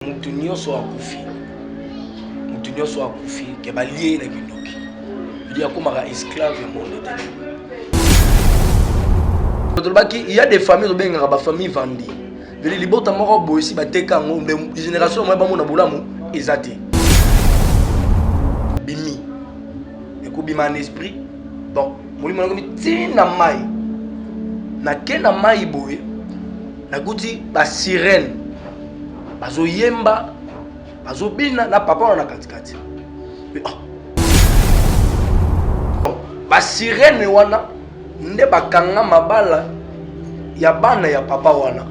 mutu nyonso akufi ke balie na kindoki il y a comme un esclave monde il y a des familles qui ont des familles vendues. Les libota moko boy si bateka ngo génération moi ba mona bolamu ezate bimi eko bima en esprit bon molimo ngomi tina mai na kena mai boy na guti ba sirène bazo yemba bazo bina na papa na katikati ba sirène wana nde bakanga mabala ya bana ya papa wana.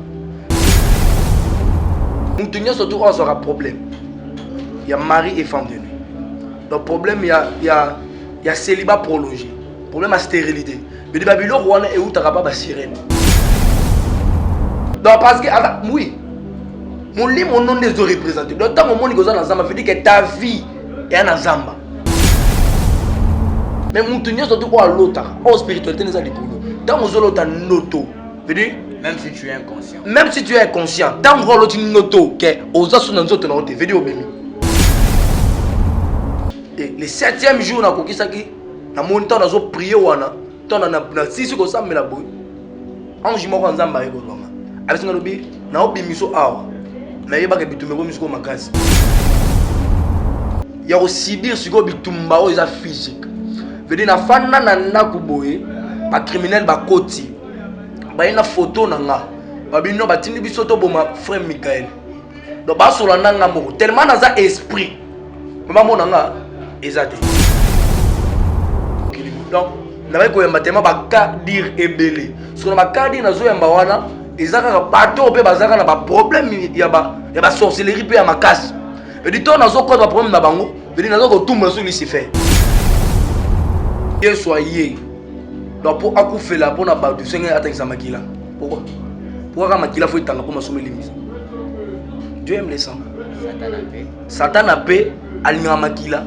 Nous tenions surtout à un problème. Il y a mari et femme de nuit. Le problème, il y a célibat prolongé. Le problème, la stérilité. Mais les Babylone, et où tu n'as pas de sirène. Donc, parce que, oui, mon lit, mon nom est représenté. Donc, tant que mon nom est dans Zamba, veut dire que ta vie est en Zamba. Mais nous tenions surtout à l'autre. En spiritualité, nous avons dit tant que l'autre est noto. Veut dire, même si tu es inconscient. Même si tu es inconscient, tant que l'autre est noto, que aux autres sont autres notés, veut dire au béni. Et le 7e jour, na koki saki, na montant na zo prier wana, tant na sisi ko sa mela boy. Ange moko nzamba yeko zonga. Avec na lobi, na obi miso awa. Na yeba ke bitumeko miso ko makasi. Ya ko sibir siko bitumba o eza physique. Veut dire na fana na ndaku boy, ba criminel ba koti. Ba ina photo na nga. Babino batindi biso to boma frère Michael. Donc ba solo nanga moko tellement naza esprit. Mama mona nga ezate. Donc na ba ko yamba tellement ba ka dire ebele. So na ba ka dire nazo yamba wana ezaka ka bato pe bazaka na ba problème ya ba sorcellerie pe ya makasi. Et dit on nazo ko ba problème na bango, veut dire nazo ko tumba so lisi fait. Soyez donc pour akoufer là pour na ba du Seigneur atteindre makila. Pourquoi? Pourquoi makila faut tanga pour masommer limite. Dieu aime les sangs. Satan a paix alimira makila.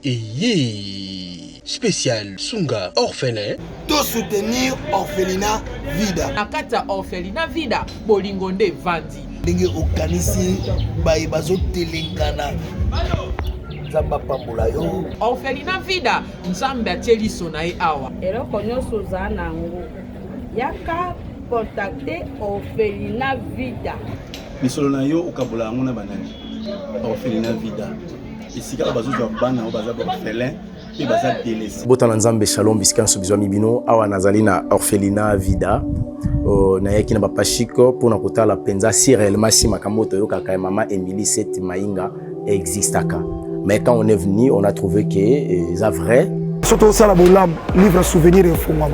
Et spécial Sunga orphelin. De soutenir orphelinat Vida. Nakata orphelinat Vida bolingonde vandi. Ndenge okanisi baye bazo telengana. Nzamba pambola yo. Orphelinat Vida nzambe atieli sonae awa. Eloko nyonso za nango. Yaka contacter orphelinat Vida. Misolo na yo okabola ngona banani. Orphelinat Vida. Ici ka bazo zo bana o baza orphelin et baza délaissé. Botana nzambe shalom biskanso bizwa mibino awa nazali na orphelinat Vida. Na yaki na bapashiko pona kotala penza si réellement si makambo to yo kaka mama Emily Seti Mainga existaka. Mais quand on est venu, on a trouvé que c'est vrai. Surtout ça, la livre souvenir et fondement.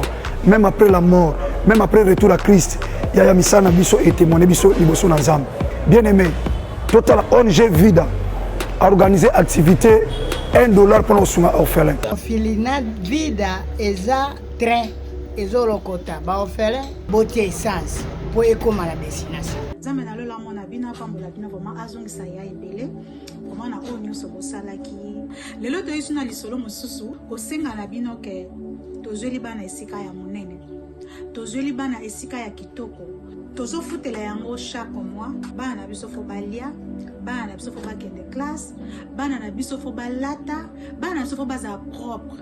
Même après la mort, même après le retour à Christ, il y a Misana Biso et témoigné Biso Liboso Nazam. Bien aimé, Total ONG Vida a organisé activité $1 pour nos orphelins. Orphelinat Vida eza train ezolokota ba orphelin botie essence pour ekoma la destination. Nzambe na lola mona bina pambola bina vraiment azongisa ya ebele. Comment na o nyonso bosalaki lelo toyesu na lisolo mosusu kosenga na bino ke tozweli bana esika ya monene, tozweli bana esika ya kitoko, tozofutela yango chaque mois. Bana na biso fo balia, bana na biso fo bakende classe, bana na biso fo balata, bana na biso fo baza propre.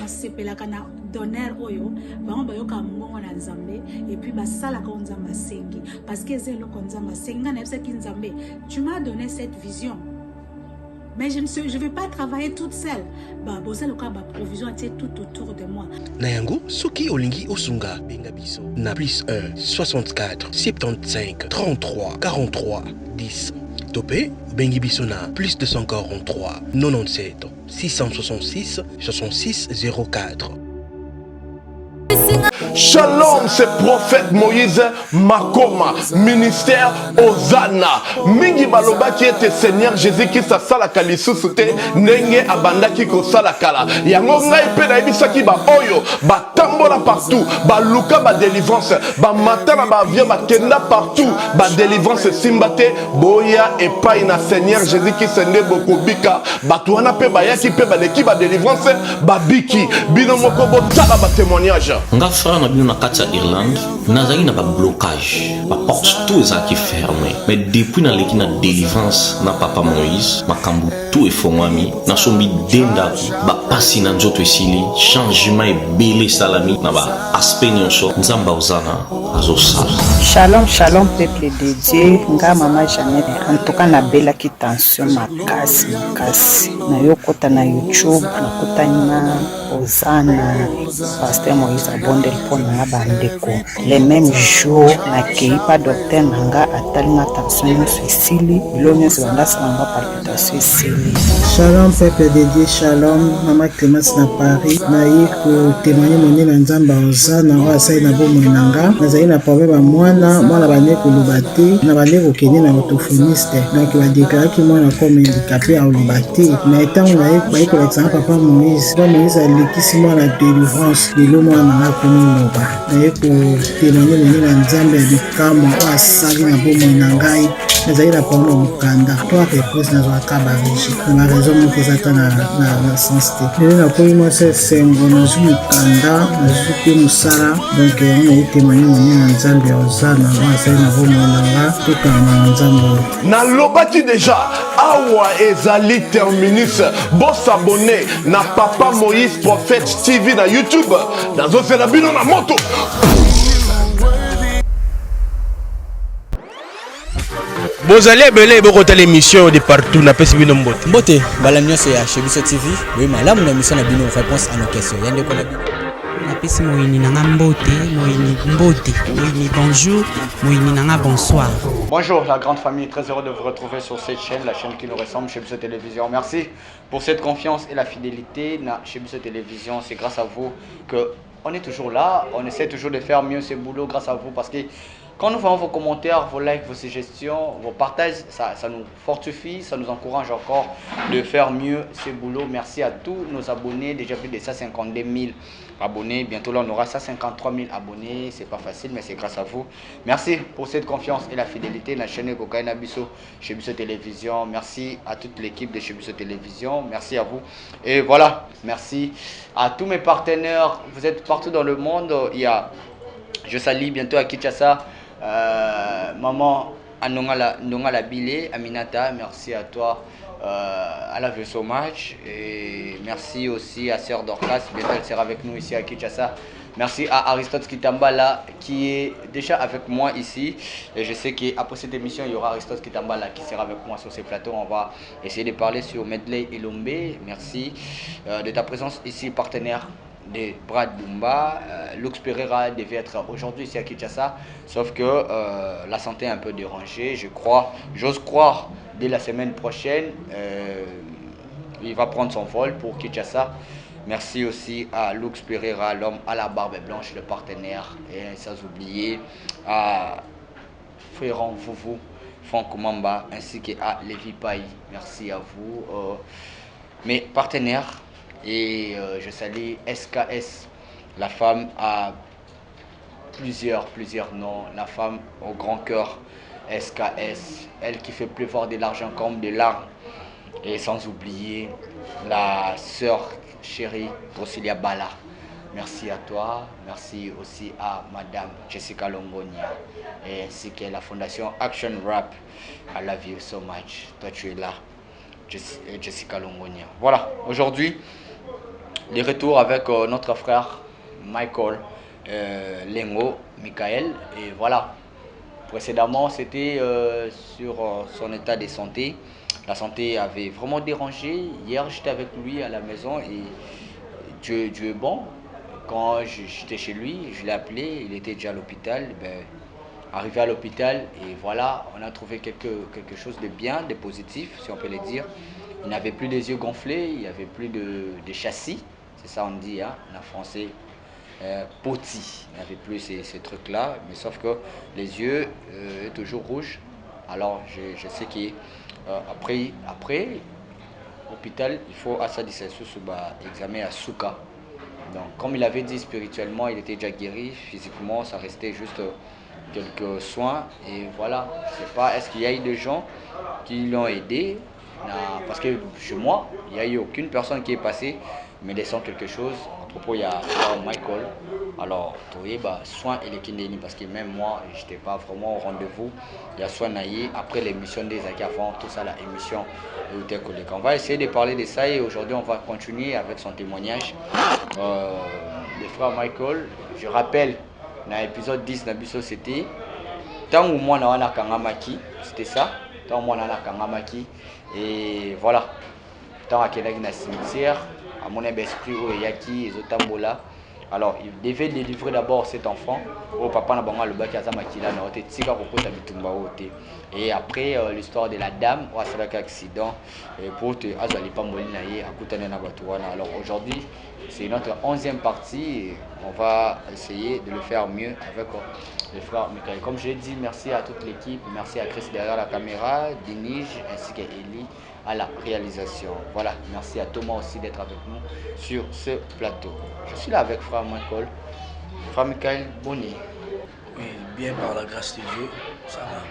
Nasepelaka na donner oyo bango bayoka mbongo na Nzambe et puis basalaka Nzambe asengi parce que c'est eloko Nzambe asengi na yebisa ki Nzambe tu m'as donné cette vision. Mais je ne vais pas travailler toute seule. Bah, bossa le cas, bah, provision est tout autour de moi. Nayango, Soki Olingi Osunga, Bengabiso. Na plus 1, 64, 75, 33, 43, 10. Topé, Bengibiso na plus 243, 97, 666, 66, 04. Shalom, c'est prophète Moïse Makoma, ministère Ozana. Mingi baloba qui était Seigneur Jésus qui sa sala kalisusuté, nenge abanda ki ko sala kala. Yango ngai pe na ibisaki ba oyo, ba tambola partout, ba luka ba délivrance, ba matana ba via ba kenda partout, ba délivrance simbate, boya et pas na Seigneur Jésus qui sende bokobika, ba tuana pe ba yaki pe ba leki ba délivrance, ba biki, bino moko bo tala ba témoignage. Nga frère na bino na kati ya Irlande nazali na ba blocage ba porte tout ezalaki fermé mais depuis na leki na délivrance na papa Moïse makambo tout efongwami na sombi dendaki ba pasi na nzoto esili changement ebele salami na ba aspect nyonso nzamba ozana azosala. Shalom shalom peuple de Dieu nga mama Jeannette en tout cas na belaki tension makasi na yokota na YouTube nakota na Ozana pasteur Moïse abondel pona bandeko les mêmes jours na keipa docteur nanga atalinga tension nyonso esili bilo nyonso bandasanga palpitation esili. Shalom peuple de Dieu, shalom mama Clémence na Paris naye ko témoigner moni na nzamba Ozana wa sai na bomo nanga nazali na problème mwana bane koloba te na bane kokende na orthophoniste donc badéclaraki mwana comme handicapé à oloba te na etango naye kolakisanga papa Moïse alekisi mwana délivrance lelo mwana nanga komiloba naye kotémoigner moni na nzambe ya bikamwa oyo asali na bomoi na ngai nazali na problème mokanda to areprese nazwaka barigi na baraison moko eza ta na sens te lelo nakomi mwasi esengo nazwi mokanda nazwi mpe mosala donc yango naye témoigner moni na nzambe ya Ozana asali na bomoi na nga tokanga na nzambe oyo nalobaki deja awa ezali terminus bosabone na papa Moïse Prophète TV na YouTube nazosela bino na moto. Bozali ebele bokota l'émission de partout na pesi bino mbote. Mbote bala nyonso ya Chebiso TV. Oui malamu na émission na bino réponse à nos questions. Yande ko na bino. Na pesi moyini nanga mbote, moyini mbote, moyini bonjour, moyini nanga bonsoir. Bonjour la grande famille, très heureux de vous retrouver sur cette chaîne, la chaîne qui nous ressemble, Chebiso Télévision. Merci pour cette confiance et la fidélité na Chebiso Télévision. C'est grâce à vous que on est toujours là, on essaie toujours de faire mieux ce boulot grâce à vous parce que quand nous voyons vos commentaires, vos likes, vos suggestions, vos partages, ça nous fortifie, ça nous encourage encore de faire mieux ce boulot. Merci à tous nos abonnés, déjà plus de 152 000 abonnés. Bientôt là, on aura 153 000 abonnés. C'est pas facile, mais c'est grâce à vous. Merci pour cette confiance et la fidélité. La chaîne Kokaina Biso, Chebiso Télévision. Merci à toute l'équipe de Chebiso Télévision. Merci à vous. Et voilà, merci à tous mes partenaires. Vous êtes partout dans le monde. Je salue bientôt à Kinshasa. Maman Nongala Bile, Aminata, merci à toi. À la vue so match. Et merci aussi à Sœur Dorcas, bientôt elle sera avec nous ici à Kinshasa. Merci à Aristote Kitambala qui est déjà avec moi ici. Et je sais qu'après cette émission, il y aura Aristote Kitambala qui sera avec moi sur ces plateaux. On va essayer de parler sur Medley et Lombe. Merci de ta présence ici, partenaire de Brad Bumba. Lux Pereira devait être aujourd'hui ici à Kinshasa, sauf que la santé est un peu dérangée. J'ose croire, dès la semaine prochaine, il va prendre son vol pour Kinshasa. Merci aussi à Lux Pereira, l'homme à la barbe blanche, le partenaire, et sans oublier à Ferrand Foufou, Franck Mamba, ainsi qu'à Lévi Paye. Merci à vous, mes partenaires. Et je salue SKS, la femme à plusieurs noms, la femme au grand cœur, SKS, elle qui fait pleuvoir de l'argent comme de larmes. Et sans oublier la sœur chérie Drosilia Bala. Merci à toi, merci aussi à Madame Jessica Longonia et ainsi que la fondation Action Rap. I love you so much. Toi tu es là, Jessica Longonia. Voilà, aujourd'hui, les retours avec notre frère Michael Lengo, Michael. Et voilà, précédemment c'était sur son état de santé. La santé avait vraiment dérangé. Hier j'étais avec lui à la maison et Dieu est bon. Quand j'étais chez lui, je l'ai appelé, il était déjà à l'hôpital. Arrivé à l'hôpital et voilà, on a trouvé quelque chose de bien, de positif si on peut le dire. Il n'avait plus les yeux gonflés, il n'y avait plus de châssis. C'est ça on dit hein, en français, poti. Il n'avait plus ces trucs-là, mais sauf que les yeux sont toujours rouges. Alors je sais qu'après hôpital, il faut à sa discussion examen à Souka. Donc comme il avait dit spirituellement, il était déjà guéri, physiquement ça restait juste quelques soins. Et voilà, je ne sais pas, est-ce qu'il y a eu des gens qui l'ont aidé? Parce que chez moi, il n'y a eu aucune personne qui est passée me laissant quelque chose. propos il y a Michael. Alors tu vois bah soin et les kindeni parce que même moi j'étais pas vraiment au rendez-vous. Il y a soin naïe après l'émission des années avant tout ça la émission où tes collègues. On va essayer de parler de ça et aujourd'hui on va continuer avec son témoignage. Le frère Michael, je rappelle dans l'épisode 10 de la société, tant où moi on a kangamaki, c'était ça. Tant où moi on a kangamaki et voilà. Tant à quelqu'un dans le cimetière, à mon esprit où il y a qui et Zotambola. Alors il devait délivrer d'abord cet enfant au papa na bango le baki azamakila na ote tika kokota bitumba ote. Et après l'histoire de la dame ou c'est un accident pour te azali pamboli na ye akutana na batu wana. Alors aujourd'hui c'est notre 11e partie et on va essayer de le faire mieux avec le frère Michael. Comme je l'ai dit, merci à toute l'équipe, merci à Chris derrière la caméra, Denige ainsi qu'à Eli à la réalisation. Voilà, merci à Thomas aussi d'être avec nous sur ce plateau. Je suis là avec frère Michael. Frère Michael, bonne. Oui, bien par la grâce de Dieu, ça va.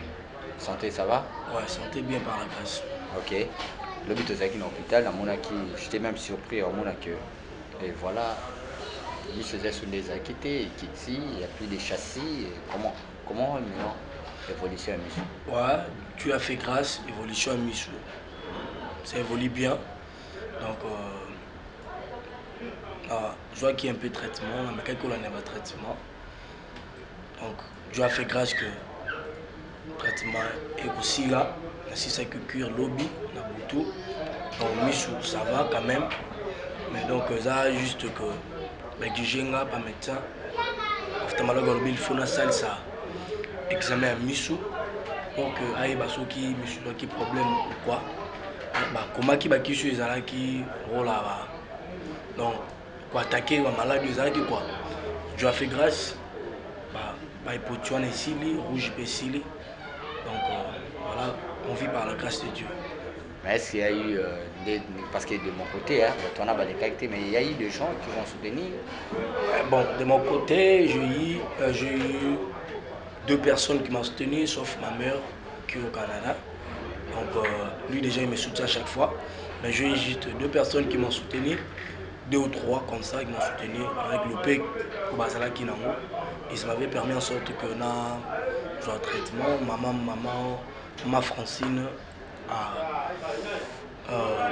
Santé, ça va? Ouais, santé bien par la grâce. Ok. Le but est dans l'hôpital, à Monaki, j'étais même surpris à Monaki. Et voilà, il se faisait sur des acquittés, Kitty, il n'y a plus des châssis. Comment maintenant évolution à Michou? Ouais, tu as fait grâce, évolution à Michou. Ça évolue bien. Donc, je vois qu'il y a un peu de traitement, mais quelqu'un n'a pas de traitement. Donc, Dieu a fait grâce que le traitement est aussi là. Si c'est que cuire lobby, on a beaucoup. Donc, Michou, ça va quand même. Mais donc, ça juste que les gens pas médecin. Il faut une salle ça examen à Michou. Donc, il y a des problèmes ou quoi. Comment qui va qui là qui rôle là donc pour attaquer la maladie qui quoi Dieu a fait grâce bah il ici rouge ici donc voilà on vit par la grâce de Dieu. Mais est-ce qu'il y a eu parce que de mon côté hein, on a les qualités mais il y a eu des gens qui vont soutenir? Bon de mon côté j'ai eu 2 personnes qui m'ont soutenu sauf ma mère qui est au Canada. Donc lui déjà il me soutient à chaque fois. Mais j'ai juste 2 personnes qui m'ont soutenu, 2 ou 3 comme ça qui m'ont soutenu avec le PEC au Bazala Kinango. Et ça m'avait permis en sorte que on a un traitement, maman Francine,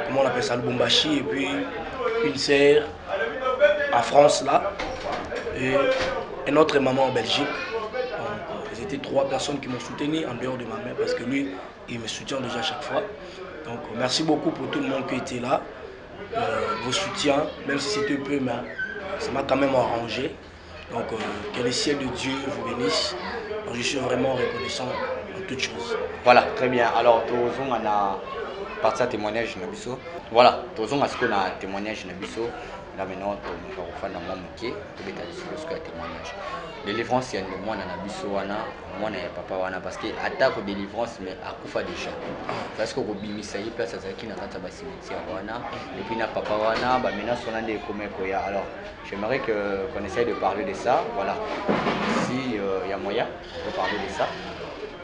comment on appelle ça, le Bombachi, et puis une sœur en France là, et une autre maman en Belgique. Donc c'était 3 personnes qui m'ont soutenu en dehors de ma mère parce que lui, il me soutient déjà à chaque fois. Donc merci beaucoup pour tout le monde qui était là. Vos soutiens, même si c'était peu, mais ça m'a quand même arrangé. Donc que le ciel de Dieu vous bénisse. Donc, je suis vraiment reconnaissant en toutes choses. Voilà, très bien. Alors, on a parti à témoignage de Nabiso. Voilà, on a témoignage de Nabiso. Là maintenant, on va faire un moqué, on va faire témoignage. Délivrance, il y a un mois dans Nabiso, moi et papa, parce que attaque délivrance, mais à coup déjà. Parce que Robimi, ça y est, place à Zaki, n'a pas de cimetière, et puis n'a papa, maintenant, on a des communs. Alors, j'aimerais qu'on essaye de parler de ça. Voilà, si il y a moyen, on peut parler de ça.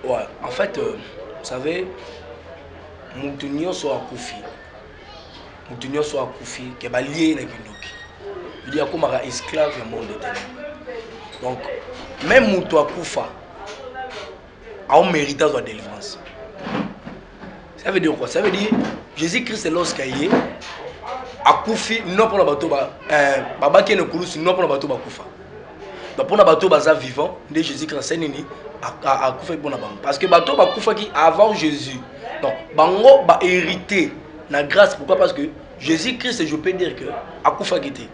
Ouais, en fait, vous savez, Moutounio soit Koufi. Moutounio soit Koufi, qui est lié avec Kindoki. Il dit comme un esclave du monde de ténèbres. Donc, même Moutoua Koufa a un méritage de délivrance. Ça veut dire quoi? Ça veut dire Jésus-Christ est lorsqu'il est à Koufi, non pour le bateau, Baba qui est le Koulous, non pour le bateau Koufa. Donc, pour le bateau vivant, Jésus-Christ est né à Koufa pour la banque. Parce que le bateau Koufa qui avant Jésus. Donc, Bango va hériter la grâce. Pourquoi? Parce que Jésus-Christ, je peux dire que à Koufa qui était.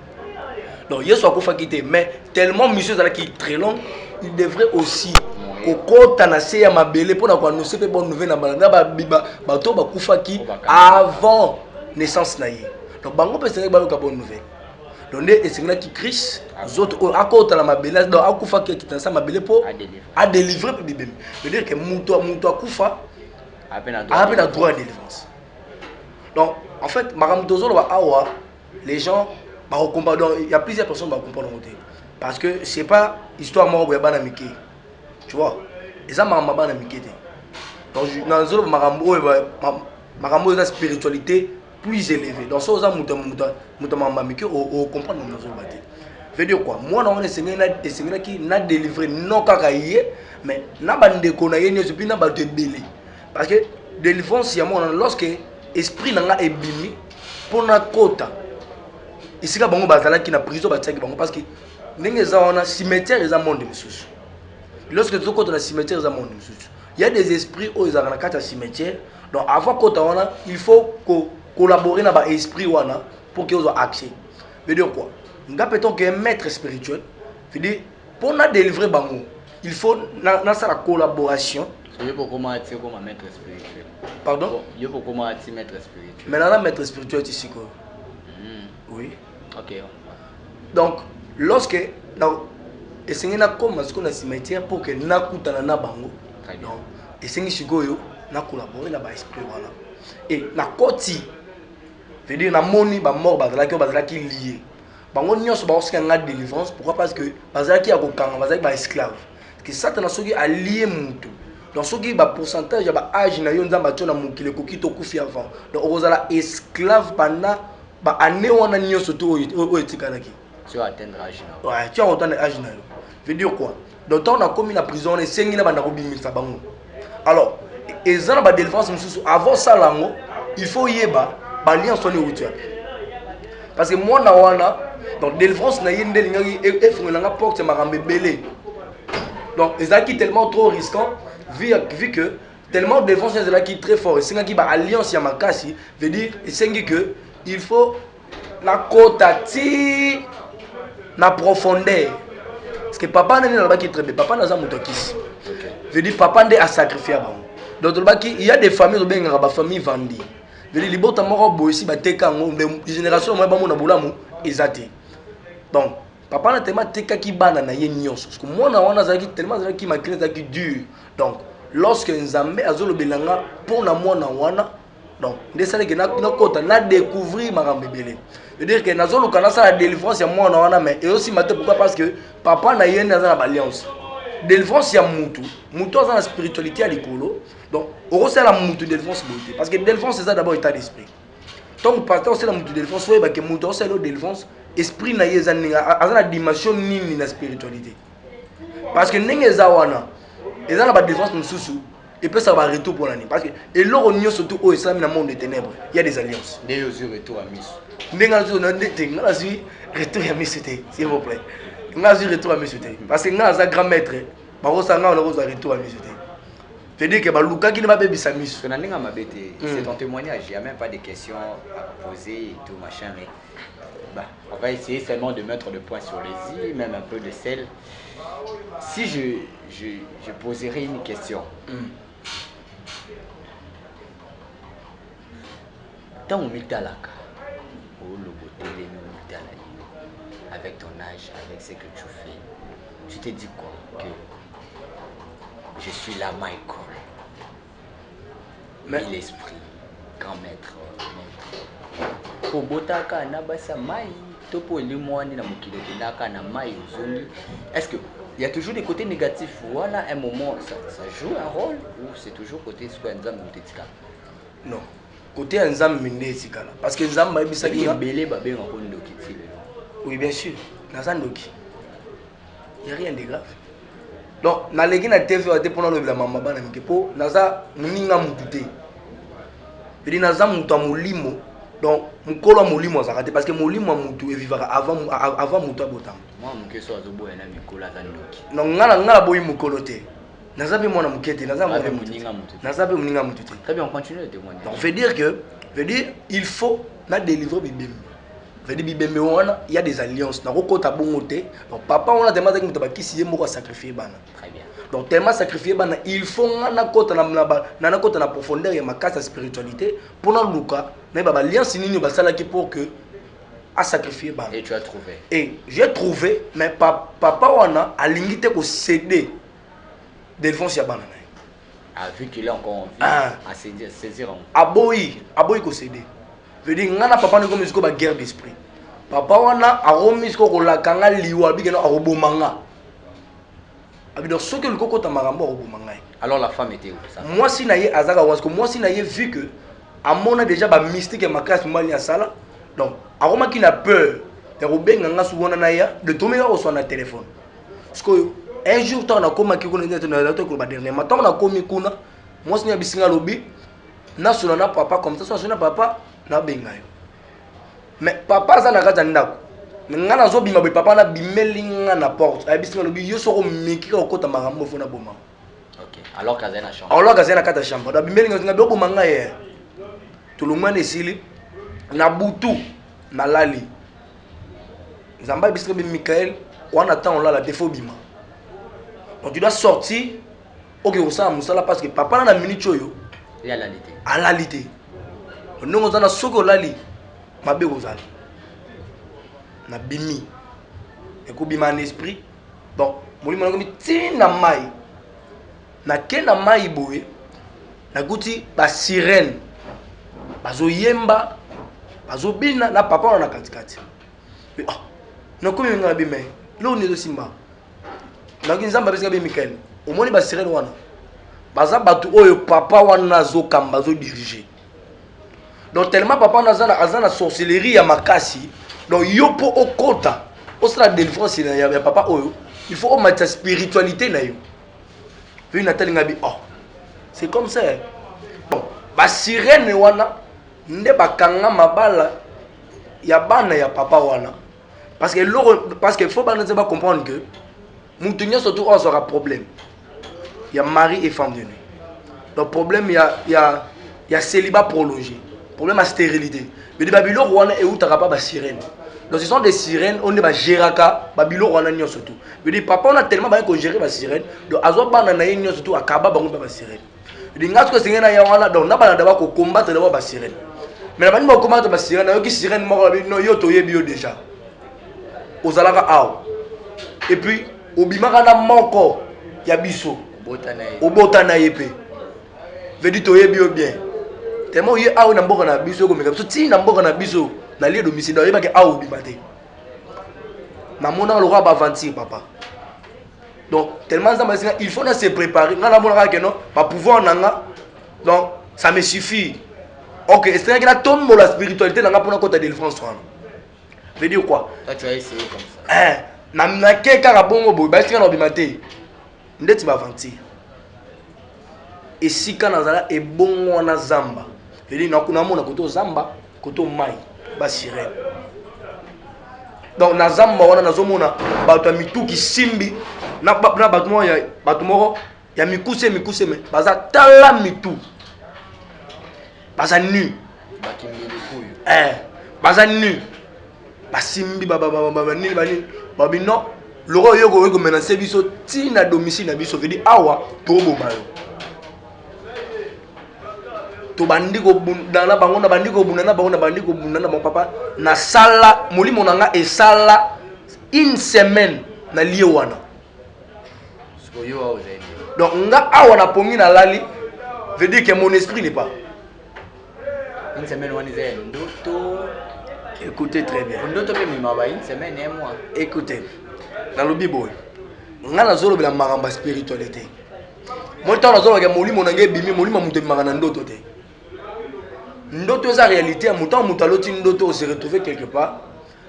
Donc, Yesu a Koufa qui était. Mais tellement monsieur qui est très long, il devrait aussi. Koko tanase ya mabele pour nous annoncer des bonnes nouvelles na bato ba Koufa qui avant naissance naïe. Donc, Bango peut se dire que bonne nouvelle. Donc, et c'est qui Christ, autres à côté la mabele, donc à Koufa qui est ça mabele pour à délivrer pour bébé. C'est-à-dire que Moutoua Koufa a un droit à délivrance. Donc, en fait, les gens, il y a plusieurs personnes qui comprennent. Parce que ce n'est pas histoire de Mickey. Tu vois? Et ça, c'est Mickey. Donc, dans le Marambo, la spiritualité, plus élevé. Donc ça, on comprend nos bâtis. Veut dire quoi? Moi, on est qui n'a délivré non kakaïe, mais n'a pas de konaïe ni depuis n'a pas de belé. Parce que délivrance, c'est moi lorsque esprit n'a ébimi pour na kota. Ici, quand on va qui na prison, parce que on a cimetière et un monde monsieur. Lorsque tu côté na cimetière et un monde monsieur. Il y a des esprits où ils ont un cimetière. Donc avant kota il faut collaborer dans l'esprit pour qu'ils aient accès. Veut dire quoi? Nous avons un maître spirituel. Veut dire pour nous délivrer bango, il faut dans la collaboration. Il faut comment être comme un maître spirituel. Pardon? Il faut comment être maître spirituel. Mais là, maître spirituel ici quoi? Oui. Ok. Donc lorsque et c'est une comme ce qu'on a cimetière pour que na kutana na bango. Donc et c'est une chigoyo na collaborer na ba esprit voilà. Et na koti veut dire na moni ba mort bazala qui lié. Bango nyonso ba osika nga délivrance pourquoi parce que bazala qui a kokanga bazala ba esclave. Que Satan soki allié mutu. Donc soki ba pourcentage ya ba âge na yo nzamba tona mukile koki to kufi avant. Donc ozala esclave pendant ba année wana nyonso to o etikalaki. Tu vas atteindre âge na. Ouais, tu vas atteindre âge na yo. Veut dire quoi? Donc on a commis la prison et sengi na banda kobimisa bango. Alors, et ça na délivrance avant ça là il faut yeba ba lien sonné outu. Parce que moi na wana donc délivrance na yende lingi e fungela nga porte marambe belé. Donc les acquis tellement trop risquant vu que tellement délivrance c'est là qui très fort et c'est qui ba alliance ya makasi veut dire et sengi que il faut la kotati na profondeur. Parce que papa n'est pas qui très bien. Papa n'a pas moutokis. Veut dire papa n'est à sacrifier avant. Donc il y a des familles qui ont des familles vendues. Veut dire les bons tamara boisi bateka des générations moi ba mona bolamu ezate. Donc papa n'a tellement teka ki bana na yenyos. Parce que moi na wana zaki tellement zaki ma crise zaki dur. Donc lorsque Nzambe azolo belanga pour na moi na wana donc ndesale que na kota na découvrir marambe belé. C'est-à-dire que nous avons la délivrance, mais et aussi pourquoi parce que papa n'a pas une alliance. Délivrance, il y a Moutou. Moutou a la spiritualité à l'écolo. Donc, on sait la Moutou délivrance. Parce que délivrance, c'est ça d'abord l'état d'esprit. Donc, on parle de la Moutou délivrance, on sait que Moutou, c'est la délivrance. Esprit n'a pas la dimension ni la spiritualité. Parce que nous avons la délivrance de sous. Et puis ça va retour pour l'année. Parce que et l'union surtout au islam dans le monde des ténèbres, il y a des alliances. Des retour à Miss. Retour à Miss, s'il vous plaît. Retour à Miss. Parce que nous avons un grand maître. On a un retour à Miss. C'est-à-dire que Luka qui ne m'a pas dit Miss. C'est ton témoignage, il n'y a même pas de questions à poser et tout machin. Mais on va essayer seulement de mettre le point sur les i, même un peu de sel. Si je poserais une question. Dans mon mitalaka, avec ton âge, avec ce que tu fais, tu te dis quoi? Que je suis là, Michael. Mais l'esprit, grand maître. Pour Botaka, Nabasa Mai, Topo et Limouani, Namukilekinaka, Namai, Zoni. Est-ce qu'il y a toujours des côtés négatifs? Voilà, un moment, ça joue un rôle ou c'est toujours côté Squanzam ou Tetika? Non. Côté Nzam Mindetika. Parce que Nzam m'a dit ça. Oui, bien sûr. Nazandoki. Il n'y a rien de grave. Donc, na legi na TV pour na lobela mama bana mikepo naza muninga mutute. Bidi naza mutu mulimo. Donc, mukolo mulimo zakate parce que mulimo mutu evivaka avant mutu abotam. Moi mukeso azobo na mikolo azandoki. Non ngala boyi mukolo te. Naza be mwana mukete, naza mwana muninga mutute. Naza be muninga mutute. Très bien, on continue le témoignage. Donc, veut dire il faut na délivrer bibem. Il y a des alliances. Donc, papa, on a demandé que sacrifier. Très bien. Donc, tellement sacrifier, il faut la profondeur et la spiritualité pour nous mais l'alliance pour que à sacrifier. Et tu as trouvé? Et j'ai trouvé, mais papa, on a limité pour céder des fonds. Vu qu'il est encore en vie, à saisir en Aboyi ko céder. Veut dire ngana papa ne comme jusqu'au guerre d'esprit. Papa wana aromi ko la kanga liwa bigena arobomanga. Abido soke le koko ta marambo arobomanga. Alors la femme était où ça? Moi si naye azaka parce que moi si naye vu que amona déjà ba mystique ma classe mali ya sala donc aroma qui n'a peur de robenga nga souvent na ya de tomber au son téléphone parce que un jour tant na koma ki kuna ndeto na lato ko ba dernièrement tant na komi kuna moi senya bisinga lobi na sona na papa comme ça sona papa na benga yo mais papa ça na kata ndako nga na zo bima be papa na bimelinga na porte ay bisinga lobi yo soko miki ko kota marambo fona boma. OK, alors kaza na chambre. Alors kaza na kata chambre da bimelinga nga be boma nga ye tout le monde esili na butu na lali Zamba bisinga be Michael on attend là la défaut bima. Donc tu dois sortir OK on ça musala parce que papa na minute yo et à l'alité. À l'alité. Nous on a soko lali mabe kozali. Na bimi. Et ko bima en esprit. Donc molimo na komi tina mai. Na kena mai boye. Na guti ba sirène. Bazo yemba. Bazo bina na papa na katikati. Ah. Na komi nga bime. Lo ni do simba. Na kinzamba besa be Michael. Omoni ba sirène wana. Baza batu oyo papa wana zo kamba zo diriger. Donc tellement papa na sorcellerie ya makasi. Donc yo po okota. O sera délivrance ya papa oyo. Il faut mettre ta spiritualité na yo. Puis Nathalie ngabi oh. C'est comme ça. Bon, ba sirène wana nde bakanga mabala ya bana ya papa wana. Parce que faut pas comprendre que mutunya surtout on aura problème. Il y a mari et femme de nuit. Donc problème il y a célibat prolongé. Problème à stérilité. Mais les Babylone rwanda et où t'auras pas de sirène. Donc ce sont des sirènes, on est ba géraka, Babylone rwanda nyo surtout. Mais les papa on a tellement bien qu'on gère ba sirène. Donc azo bana na nyo surtout akaba bango ba sirène. Les ngat ko singena ya wana donc na bana d'abord ko combattre d'abord ba sirène. Mais la bani ba combattre ba sirène, yo ki sirène moko no yo to yebi yo déjà. Ozalaka aw. Et puis obimaka na moko ya biso. Obotana yepe. Veut to yebi yo bien. Tellement ye aw na mboka na biso ko meka. Ti na mboka na biso na lieu domicile yeba ke aw bimate. Na mona le roi ba aventure papa. Donc tellement ça il faut se préparer. Na la mona ke non, ba pouvoir nanga. Donc ça me suffit. OK, c'est que la tombe la spiritualité nanga pour na kota délivrance wana. Veut dire quoi? Toi tu as essayé comme ça. Na ke kaka bongo boy, ba sika na bimate. Ndeti ba aventure. Et si quand nazala e bongo na zamba. Veut dire na kuna mona koto zamba, koto mai, ba sirène. Donc na zamba wana nazomona bato mituki simbi na bato moko ya mikuse me baza tala mitu. Baza nu. Baza nu. Basimbi babino loro yoko menacer biso ti na domicile na biso veut dire awa to bomayo. To bandiko bundana bango na bandiko bundana bango na bandiko bundana mon papa na sala molimo nanga e sala une semaine na lié wana. Donc nga awa na pongi na lali veut dire que mon esprit n'est pas. Une semaine wana zé ndoto. Écoutez très bien. Ndoto pe mimaba une semaine et mois. Écoutez. Dans le Bible. Nga na zolo bila maramba spiritualité. Moi tant na zolo ke molimo nanga bimi molimo muto magana ndoto te. Ndoto eza réalité à mutant mutaloti ndoto se retrouver quelque part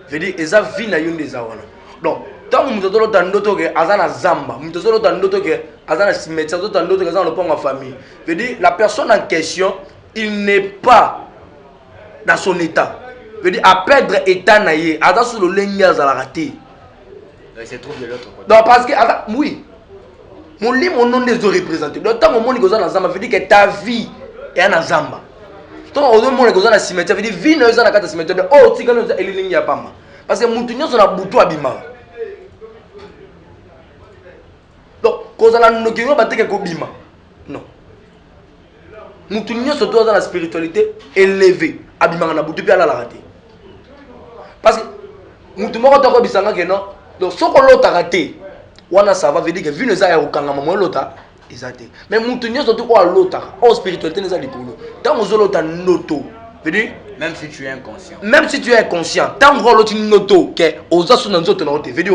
veut dire eza vie na yonde za wana. Donc tant mutotolo ta ndoto ke azana zamba mutotolo ta ndoto ke azana cimetière ta ndoto ke azana le pont en famille veut dire la personne en question il n'est pas dans son état veut dire à perdre état na ye aza sur le lenga za la raté. Il se trouve de l'autre côté. Donc parce que oui mon lit mon nom des représentés donc tant mon monde na zamba veut dire que ta vie est en zamba. Donc au moins les gens na cimetière veut dire vie na za na kata cimetière oh tika no za elilingi ya pamba parce que mutu nyoso na butu abima. Donc kozala nokino bateke ko bima non mutu nyoso to za na spiritualité élevée abima na butu pe ala la raté parce que mutu moko to ko bisanga ke non donc soko lota raté wana ça va veut dire que vie na za ya okanga mamo lota. Mais mutu nyoso to ko lota o spiritualité neza likolo tant ozolota noto veut dire même si tu es inconscient tant ozolota noto ke ozasu na nzoto na ote veut dire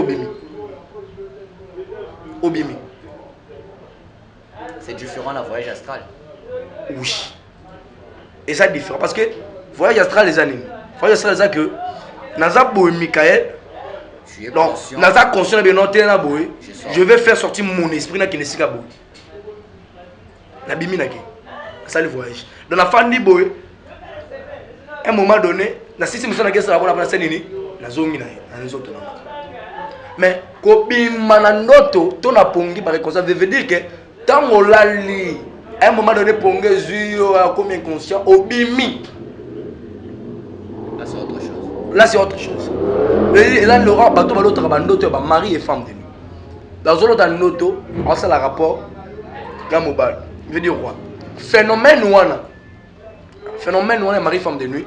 obimi c'est différent la voyage astral. Oui et ça différent parce que voyage astral les animes voyage astral ça que naza boy Michael donc naza conscient de noter na boy je vais faire sortir mon esprit na kinesika boy na bimi na ki ça le voyage dans la fin du boy un moment donné na sisi musona kesa la bona scène ni na zongi na nzoto na mais kobima na ndoto to na pongi par comme ça veut dire que tant on lali à un moment donné pongi zuyo comme inconscient obimi là c'est autre chose là c'est autre chose et là Laurent bateau ba l'autre ba ndoto ba mari et femme de nuit dans l'autre ndoto on ça la rapport ga mobile veut dire quoi phénomène mari femme de nuit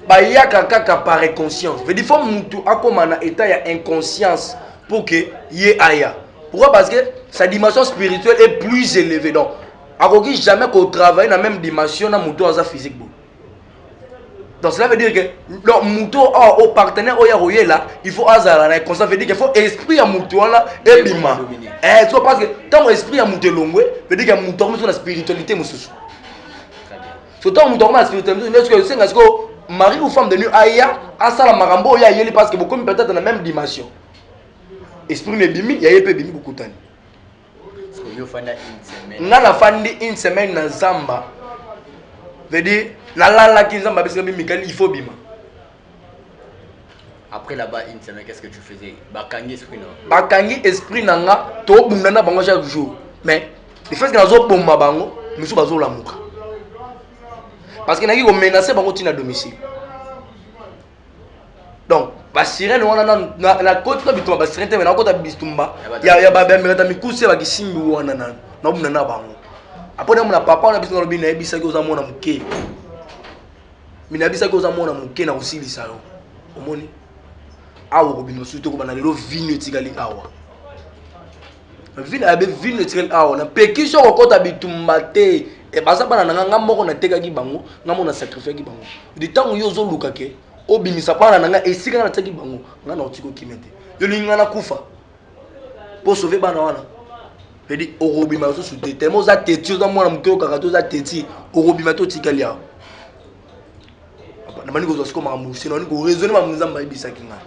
ba yaka kaka par inconscience veut dire faut mutu akoma na état ya inconscience pour que y aya pourquoi parce que sa dimension spirituelle est plus élevée donc akoki jamais qu'on travaille dans la même dimension na mutu aza physique bon donc cela veut dire que donc mutu au partenaire oya royela il faut azala na conscience veut dire qu'il faut esprit à mutu là et bima c'est parce que tant esprit à mutu longwe veut dire que mutu on la spiritualité mususu surtout mutu on la spiritualité est-ce que c'est parce que mari ou femme de nuit aya asala marambo oya yeli parce que beaucoup peut-être dans la même dimension esprit ne bimi ya yepe bimi bukutani parce que yo fanda une semaine na fandi une semaine na zamba veut dire na lala ki zamba parce que bimi il faut bima après là-bas une semaine qu'est-ce que tu faisais bakangi esprit nanga to bundana bango chaque jour mais le fait que nazo bomba bango misu bazo lamuka parce que naki ko menacer bango tina domicile donc ba sirène wana na côté to bitumba ba sirène te na côté bitumba ya ba merata mikuse ba kisimbi wana na bunda na bango apona mona papa na bisinga lobi na ebisa ko za mona muke mina bisa ko za mona muke na usilisa yo omoni awo ko bino suto ko bana lelo vino tikali awa vino abe vino tikali awa na pekisho ko kota bitumba te e baza bana nga moko na teka ki bango nga mona sacrifice ki bango di tango yo zo luka ke obimisa pana nanga esika na teki bango nga na otiko kimete yo linga na kufa pour sauver bana wana pedi orobima so sute temo za teti za mwana mukeo kaka to za teti orobima to tikali ya na mani ko zo siko mamu sino ni ko raisonner mamu nzamba ibisa kinga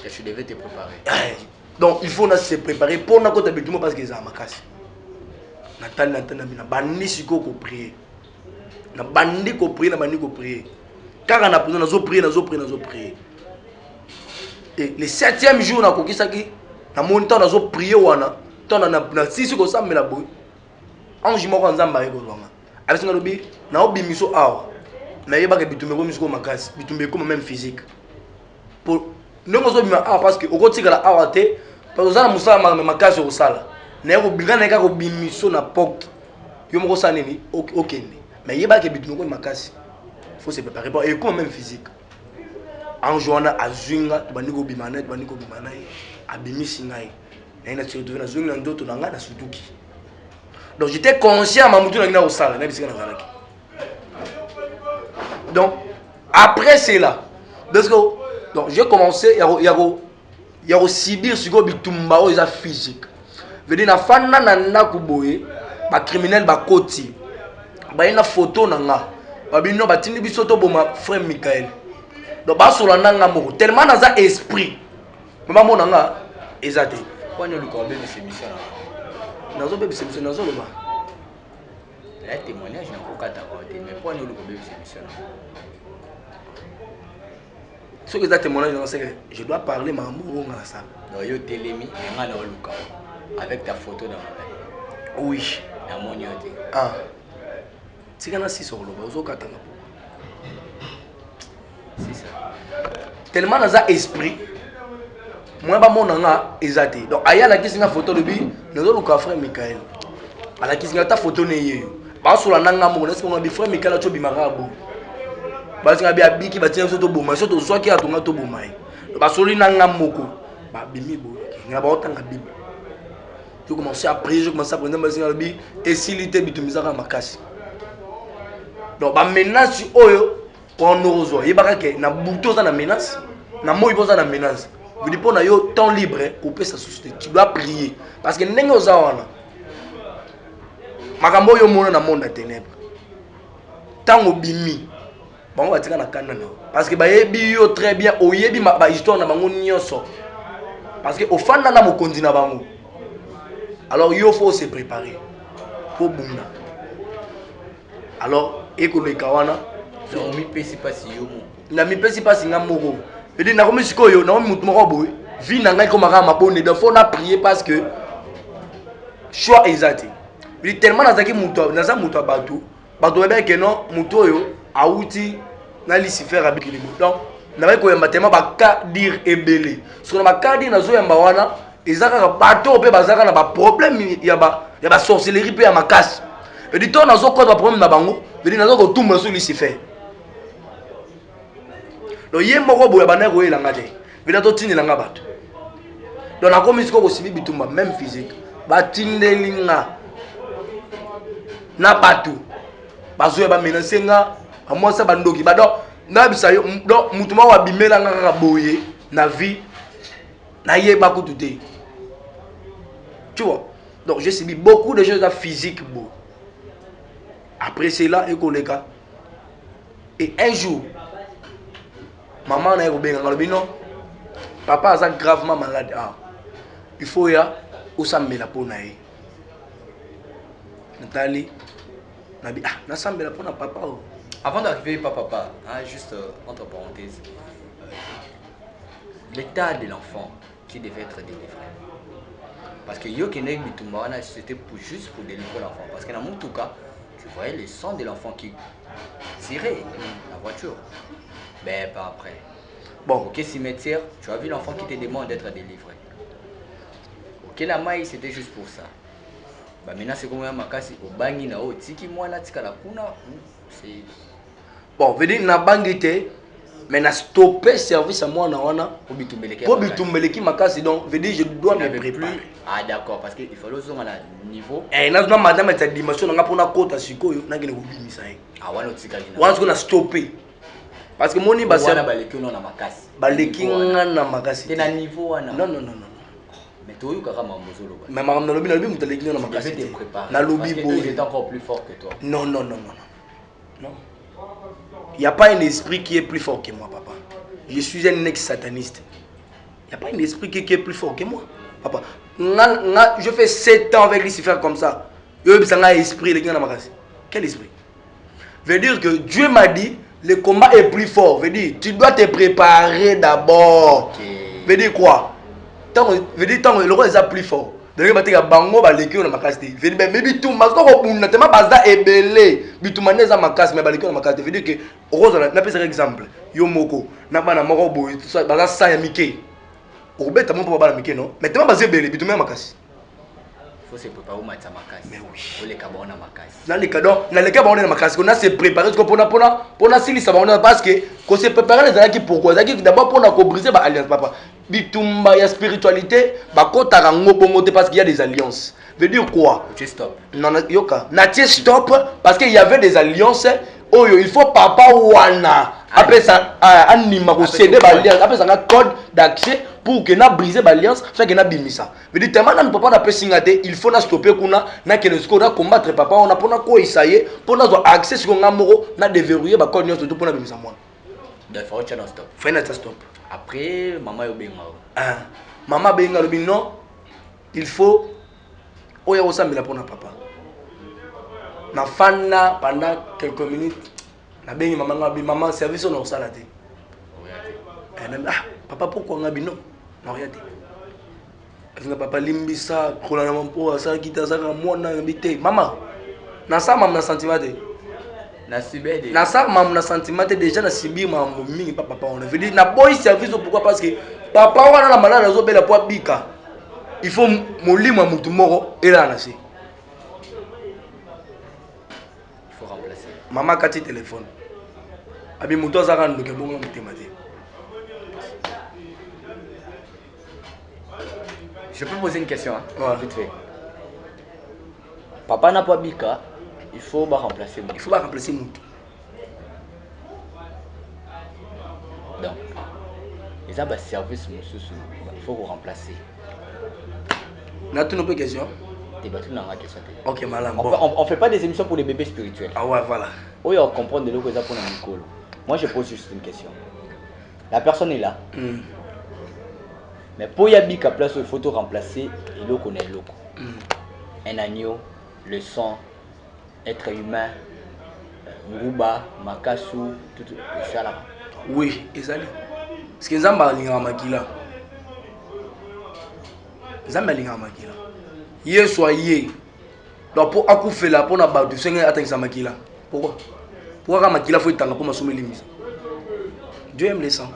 que tu devais te préparer donc il faut na se préparer pour na kota betumo parce que za makasi na mina bandi siko ko prier na bandi ko prier na bandi ko prier car na prier nazo prier et le 7e jour na kokisaki na montant nazo prier wana tona na sisi ko sambela boy ange moko nzamba yeko zonga avec nga lobi na obimiso awa na yeba ke bitumbe ko misiko makasi bitumbe ko même physique pour ndongo zo bima awa parce que okotika la awa te parce que za na musala makasi ko sala na yeko bingana ka ko bimiso na pok yo moko sa nini okende mais yeba ke bitumbe ko makasi faut se préparer pour et comme même physique en journée à zunga tu baniko bimana abimisi ngai na ina tu na zunga ndoto na ngana sutuki donc j'étais conscient mamutu na ngina osala na bisika na zalaki donc après c'est là parce que donc j'ai commencé ya subir siko bitumba o eza physique veut dire na fana na ndako boye ba criminel ba koti ba ina photo na nga babino batindi biso to boma frère Michael donc basola nanga moko tellement naza esprit mama mona nga ezate kwani lukombe bise mission nazo bebe mission nazo loba la témoignage na kokata côté mais kwani lukombe bise mission ce que ça témoignage c'est que je dois parler maman nga ça donc yo telemi nga na luka avec ta photo dans ma main oui na moniote ah c'est quand si sur le bozo katanga c'est ça tellement dans un esprit moi ba monanga ezate donc aya la kisinga photo de bi nazo luka frère Michael ala kisinga ta photo ne yeyo ba sula nanga mo nesi ko bi frère Michael cho bi marabu ba singa bi abiki ba tiens to boma so to so ki atunga to boma ba soli nanga moko ba bimi bo nga ba otanga bible je commençais à prier je commençais à prendre ma singa bi esilité bitumizaka makasi donc ba menace oyo on ozo yebaka ke na buto za na menace na moi boza na menace veut dire pour na yo temps libre pour peut sa société tu dois prier parce que ndenge oza wana makambo yo mona na monde à ténèbres tango bimi bango batika na kanda na parce que bayebi yo très bien oyebi ba histoire na bango nyonso parce que ofanda na mokonzi na bango alors il faut se préparer pour bunda alors ekoleka wana so mi pesi pasi yo mo na mi pesi pasi nga moko et na komi sikoyo na mutu moko boy vie na ngai komaka mabone donc faut na prier parce que choix exact il tellement nazaki mutu naza mutu bato bato bebe que non mutu oyo auti na Lucifer abikili donc na ba ko yamba tellement ba ka dire ebele so na ba ka dire nazo yamba wana ezaka bato pe bazaka na ba problème ya ba sorcellerie pe ya makasi et dit on nazo ko ba problème na bango et dit nazo ko tumba sur Lucifer donc ye moko boya bana ko elanga te vila to tinelanga bato donc na komi siko ko sibi bitumba même physique ba tindelinga na bato bazoya ba menacer nga amosa bandoki ba donc na bisa yo donc mutuma wa bimela nga kaka boye na vie na yeba ko tuté tu vois donc j'ai subi beaucoup de choses physiques beau après cela ekoleka et un jour maman na ekobenga ngalobi non papa aza gravement malade il faut ya osambela pona ye natali nabi nasambela pona papa avant d'arriver papa juste entre parenthèses l'état de l'enfant qui devait être délivré parce que yo kenek bitumba wana c'était juste pour délivrer l'enfant parce que dans mon tout cas tu voyais le sang de l'enfant qui tirait la voiture mais pas après. Bon, ok, cimetière, tu as vu l'enfant qui te demande d'être délivré. Ok, la maille, c'était juste pour ça. Bah maintenant, c'est comme un makasi au bangi na o tiki moi na tika la kuna. C'est bon, veut dire na bangité mais na stopper service à moi na wana pour bitumbeleki makasi donc veut dire je dois me préparer. Ah d'accord parce que il faut le zoom à niveau. Eh na madame ta dimension nga pona kota sikoyo na ngene ko bimisa ye. Ah wana tika gina. Once qu'on a stoppé parce que moni basi baleki na makasi baleki na makasi na niveau wana non mais toi you kaka mamozolo mais maman na lobi muta leki na makasi na lobi bo il est encore plus fort que toi non il y a pas un esprit qui est plus fort que moi papa je suis un ex-sataniste il y a pas un esprit qui est plus fort que moi papa je fais 7 ans avec Lucifer comme ça yo bisanga esprit leki na makasi quel esprit veut dire que Dieu m'a dit le combat est plus fort. Veut dire, tu dois te préparer d'abord. Okay. Veut dire quoi? Veut dire, tant le roi est plus fort. Donc, il y a bango baleki na makasi. Veut dire, mais bitu masko ko bunda tema bazda ebele. Bitu maneza makasi mais baleki na makasi. Veut dire que rose na pesa exemple. Yo moko na bana moko boy tout ça baza sa ya mike. Obeta mon papa bana mike non. Mais tema bazé ebele bitu makasi. Il faut se préparer au match à makasi. Mais oui. Pour les cabons à makasi. Dans les cadeaux, dans les cabons à makasi, on a se préparer pour na sili ça va parce que qu'on se préparer les alaki pourquoi? Ça qui d'abord pour na ko briser ba alliance papa. Bitumba ya spiritualité, ba kota rango bongote parce qu'il y a des alliances. Veut dire quoi? Tu stop. Non yoka. Na stop parce qu'il y avait des alliances. Oh yo, il faut papa wana. Après ça anima ko céder ba alliance. Après ça un code d'accès pour que na briser l'alliance, fait que na bimisa. Veut dire tellement na papa na pesingate, il faut na stopper kuna na que le score na combattre papa on a pona ko essayer pour na accès sur ngamoro na déverrouiller ba code nyonso tout pour na bimisa moi. Donc faut que stop. Faut na stop. Après maman yo benga. Maman benga le non, il faut oya osambela pona papa. Na fana pendant quelques minutes na bengi maman service on osala te. Papa pourquoi ngabi non? Non regardez. Nga papa limbisa kola na mampo asa kita saka mwana ngabite. Maman. Na sa mam na sentiment te. Na sibede. Na sa mam na sentiment te déjà na sibi mambo mingi papa on veut dire na boy service pourquoi parce que papa wana na malala zo bela po bika. Il faut molima mutu moko ela na se. Il faut remplacer. Maman kati téléphone. Abi mutu azaka ndoke bongo mutema te. Je peux poser une question, hein? Ouais. Vite fait. Papa n'a pas bika, il faut remplacer Moutou. Il faut remplacer Moutou. Donc, les service, il faut remplacer. On a tout une question. Ok, malin. On fait pas des émissions pour les bébés spirituels. Ah ouais, voilà. Oui, on comprend de l'eau que ça pour Nicolo. Moi, je pose juste une question. La personne est là. Mais pour y habiter à place où il faut tout remplacer, il faut connaître l'eau. Un agneau, le sang, être humain, Muruba, Makasu, tout ça là. Oui, ezali. Parce que Nzamba alinga makila. Nzamba alinga makila. Ye soyez. Donc pour akufela pour na badu senga atangisa makila. Pourquoi? Pourquoi makila faut itanga pour masomeli limisa? Dieu aime les sangs.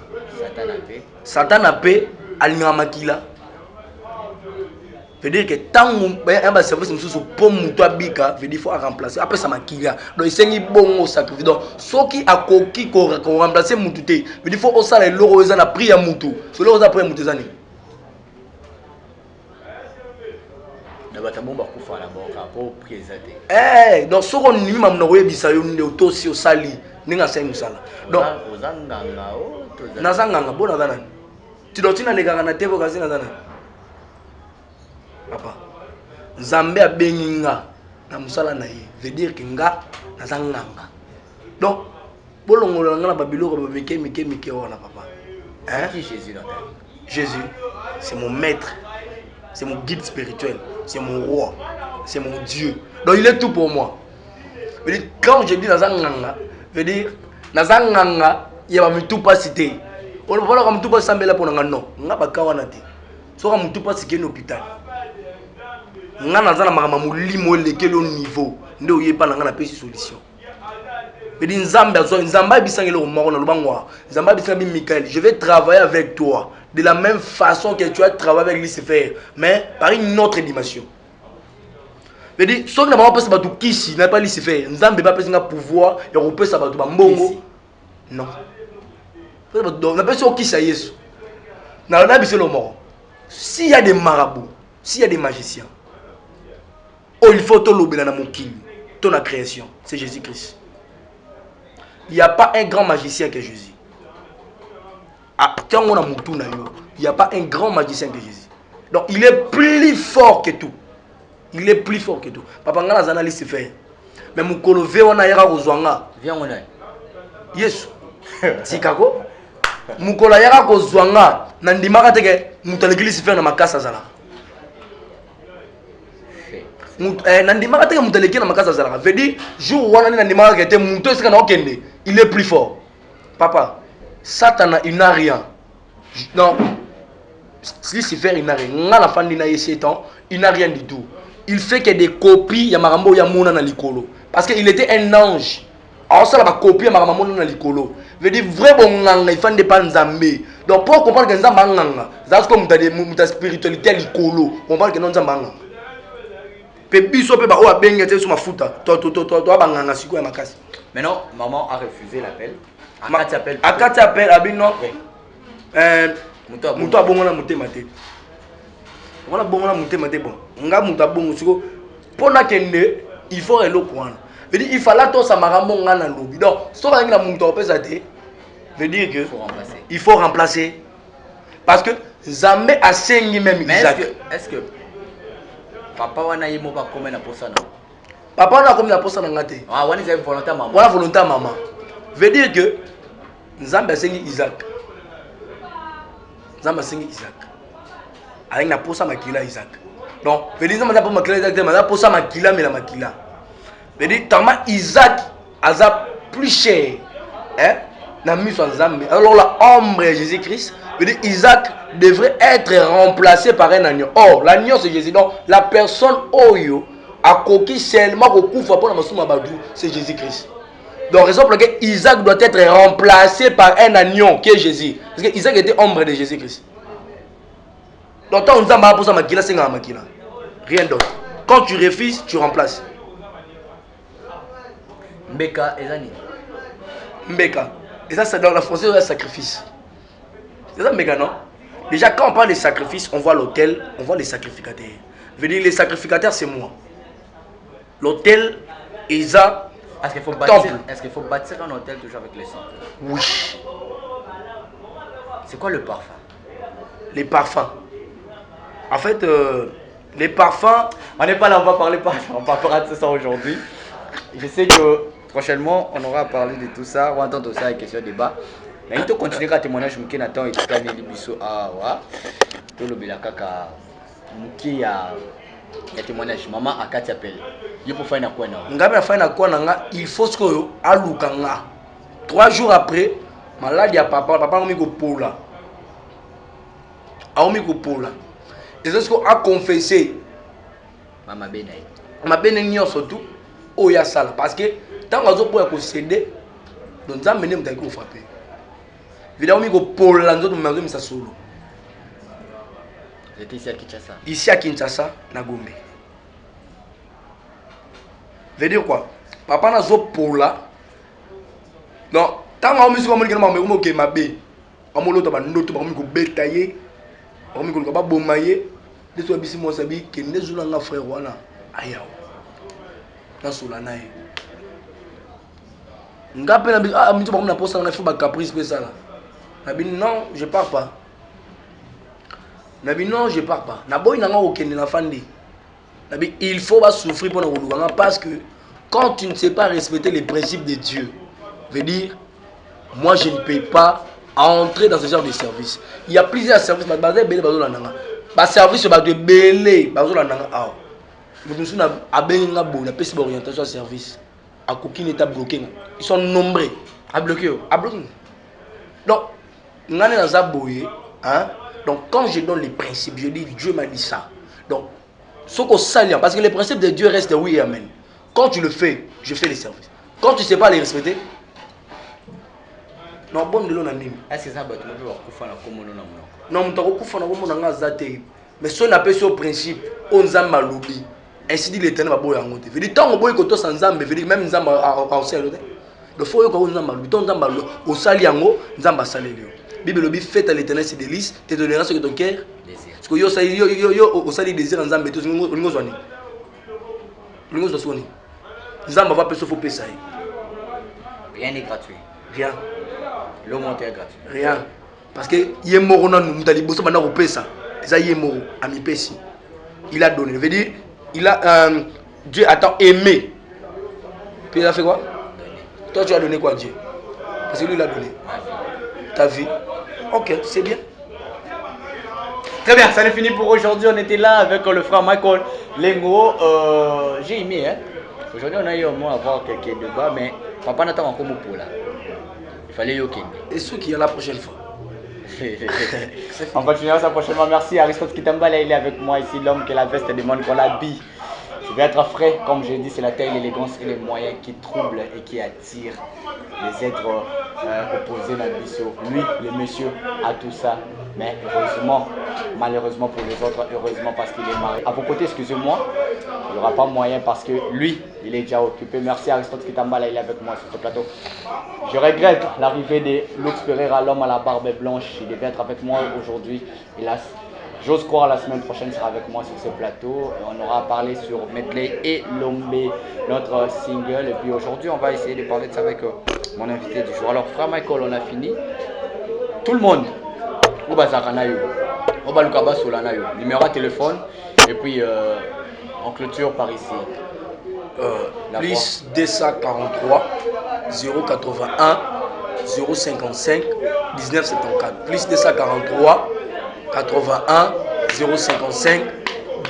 Satan a paix alinga makila. Veut dire que tant un service mususu pour muto abika veut dire faut remplacer après ça makila. Donc il sengi bon au sacrifice. Donc ce qui a koki ko remplacer mututé veut dire faut osala loro eza na priya mutu. Ce loro za priya mutu zani. Eh, donc ce qu'on n'y m'a n'aurait bisa yo ne otosi au sali ninga sai musala. Donc nazanganga bona dana. Tu dois tina leganga na tebo kazina dana. Papa. Nzambe abenginga na musala na ye. Veut dire que nga nazanganga. Donc bolongola nga na babiloko ba mike wana papa. Hein? Qui Jésus dans ta vie? Jésus, c'est mon maître. C'est mon guide spirituel. C'est mon roi. C'est mon Dieu. Donc il est tout pour moi. Veut dire, quand je dis Nazanganga, veut dire Nazanganga, il y a tout pas cité. On ne peut pas tout pas s'embêter pour nous. Non, pas kawanate. Soit on tout pas cité un hôpital. Nga nazana mama limo lequel au niveau. Ndo yé pas nga na pesi solution. Veut dire Nzamba bisangelo au mort na lubangwa. Nzamba bisangi Michael, je vais travailler avec toi. De la même façon que tu as travaillé avec Lucifer, mais par une autre dimension. Je veux dire, ce qui n'a pas passé Kisi, n'a pas Lucifer, nous n'avons pas passé un pouvoir, et on peut savoir Mbongo. Non. On a passé au Kisi à Yesu. On a passé le mort. S'il y a des marabouts, s'il y a des magiciens, oh, il faut tout l'obéir dans mon king, ton la création, c'est Jésus-Christ. Il n'y a pas un grand magicien que Jésus. Il n'y a pas un grand magicien que Jésus. Donc il est plus fort que tout. Il est plus fort que tout. Papa ngana zana liste fait. Mais mon kolové on a yara kozwanga. Viens on est. Yes. Tikako. Mon kola yara kozwanga nandimaka teke mutaleki liste fait na makasa zala. Nandimaka teke mutaleki na makasa zala. Veut dire jour wana nandimaka kete muto esika na okende. Il est plus fort. Papa Satan il n'a rien. Non. Lucifer il n'a rien. La fin il n'a rien du tout. Il fait que des copies ya marambo ya mona na likolo. Parce qu'il était un ange. Alors ça la copie ya marambo na likolo. Veut dire vrai bon nganga il faut ne pas nzambe. Donc pour comprendre que nzamba nganga, ça comme ta spiritualité likolo. On parle que non nzamba nganga. Pe biso pe ba o abenga te sur mafuta. To banganga siko ya makasi. Maintenant maman a refusé l'appel. Akati appelle abino muto abongo na mutema te. Wana bongo na mutema te bon. Nga muto abongo siko pona kende il faut eloko wana. Veut dire il fallait to sa marambo nga na lobi. Donc so ba ngina muto opesa te veut dire que il faut remplacer parce que Zambé a sengi même Isaac. Est-ce que papa wana yemo ba comme na posa na. Papa wana comme na posa na ngate. Ah wana c'est volontaire maman. Voilà volontaire maman. Veut dire que Nzamba sengi Isaac. Nzamba sengi Isaac. Avec na posa makila Isaac. Donc, veut dire Nzamba pour makila Isaac, mais na posa makila mais la makila. Veut dire tellement Isaac a plus cher. Hein? Na miso Nzamba. Alors la ombre de Jésus-Christ, veut dire Isaac devrait être remplacé par un agneau. Or, l'agneau c'est Jésus. Donc, la personne oyo a coquille seulement au coup pour la masuma badou, c'est Jésus-Christ. Donc, raison pour laquelle Isaac doit être remplacé par un agneau qui est Jésus. Parce que Isaac était ombre de Jésus-Christ. Donc, quand on dit pour ça, c'est un makila. Rien d'autre. Quand tu refuses, tu remplaces. Mbeka et Zani. Mbeka. Et ça, c'est dans la française, c'est un sacrifice. C'est ça, Mbeka, non? Déjà, quand on parle de sacrifice, on voit l'autel, on voit les sacrificateurs. Je veux dire, les sacrificateurs, c'est moi. L'autel, Isa. Est-ce qu'il faut bâtir un hôtel toujours avec le sang? Oui. C'est quoi le parfum? Les parfums. En fait, Les parfums. On n'est pas là, on va parlera de ça aujourd'hui. Je sais que prochainement, on aura parlé de tout ça, on va entendre ça, les questions de débat. Mais il faut continuer à témoigner, je me attends et tout les biso tout le bilakaka muki a témoignage maman a Kati appelle. Il faut faire quoi non? Il faut que alukanga. 3 jours après, malade ya papa a mis au pola. A mis au pola. Et c'est ce qu'on a confessé. Mama Benay. Ma Benay surtout oya sala parce que tant qu'on a pour céder, donc ça mené m'taki frapper. Évidemment, il Paul Lanzo de Mazo Misa Solo. C'était ici à Kinshasa. Ici à Kinshasa, na Gombe. Veut dire quoi? Papa n'a zo Paula. Non, tant qu'on a mis sur le monde, on a mis ma bé. On a mis l'autre, on a mis l'autre, on a mis l'autre, bétaillé. On a mis l'autre, on a mis l'autre, des fois, ici, moi, sabi que les gens ont frère wana ayao. Na solana e. Ngape na ah mito ba na posta na faut ba caprice pe ça là. Nabi non, je pars pas. Nabi non, je pars pas. Na boy nanga okende na fandi. Nabi il faut pas souffrir pour na parce que quand tu ne sais pas respecter les principes de Dieu, veut dire moi je ne peux pas entrer dans ce genre de service. Il y a plusieurs services mais bazé belé bazo la nanga. Ba service ba de belé bazo la nanga ah. Nous sommes à Benga Bo, la peste d'orientation service. À Coquine est bloqué. Ils sont nombreux à bloquer. À bloquer. Donc, nous sommes dans un boyer. Donc, quand je donne les principes, je dis Dieu m'a dit ça. Donc, ce qu'on s'allie, parce que les principes de Dieu restent oui et amen. Quand tu le fais, je fais les services. Quand tu ne sais pas les respecter, non, bon, de l'on a mis. Est-ce que ça va être le coup non, tu as dit mais si on appelle ce principe, on a maloubi. Ainsi dit l'Éternel va boire en côté. Veut dire tant on boit que toi sans zambe, veut dire même zambe en sel. Le faut que on zambe, ton zambe au sali yango, zambe salé. Bible dit faites à l'Éternel ses délices, te donnera ce que ton cœur désire. Parce que yo sali yo au sali désir en zambe, tout lingo zoni. Lingo zoni. Zambe va peser faut peser. Rien n'est gratuit. Rien. L'homme est gratuit. Rien. Parce que yemoro na nous tali bosso bana ko pesa. Ça yemoro ami pesi. Il a donné, veut dire il a Dieu attend aimé. Puis il a fait quoi? Toi tu as donné quoi à Dieu? Parce que lui il a donné ta vie. Ok, c'est bien. Très bien, ça n'est fini pour aujourd'hui. On était là avec le frère Michael Lengo. J'ai aimé, hein. Aujourd'hui on a eu au moins avoir quelques débats, mais papa n'attend encore pour là. Il fallait yoke. Et ceux qui y a la prochaine fois. On continuera ça prochainement. Merci Aristote Kitambala, il est avec moi ici, l'homme que la veste demande qu'on l'habille. Je vais être frais, comme je dis, c'est la taille, l'élégance et les moyens qui troublent et qui attirent les êtres opposés dans le biseau. Lui, le monsieur, a tout ça, mais heureusement, malheureusement pour les autres, heureusement parce qu'il est marié. À vos côtés, excusez-moi, il n'y aura pas moyen parce que lui, il est déjà occupé. Merci Aristote Kitambala, il est avec moi sur ce plateau. Je regrette l'arrivée de Lux Pereira, l'homme à la barbe blanche. Il devait être avec moi aujourd'hui, hélas. J'ose croire la semaine prochaine sera avec moi sur ce plateau. On aura parlé sur Medley et Lombe, notre single. Et puis aujourd'hui, on va essayer de parler de ça avec mon invité du jour. Alors, frère Michael, on a fini. Tout le monde, au Bazaranayo, au Balukaba Solanayo, numéro de téléphone. Et puis, on clôture par ici. Plus 243 081 055 1974. Plus 243 81 055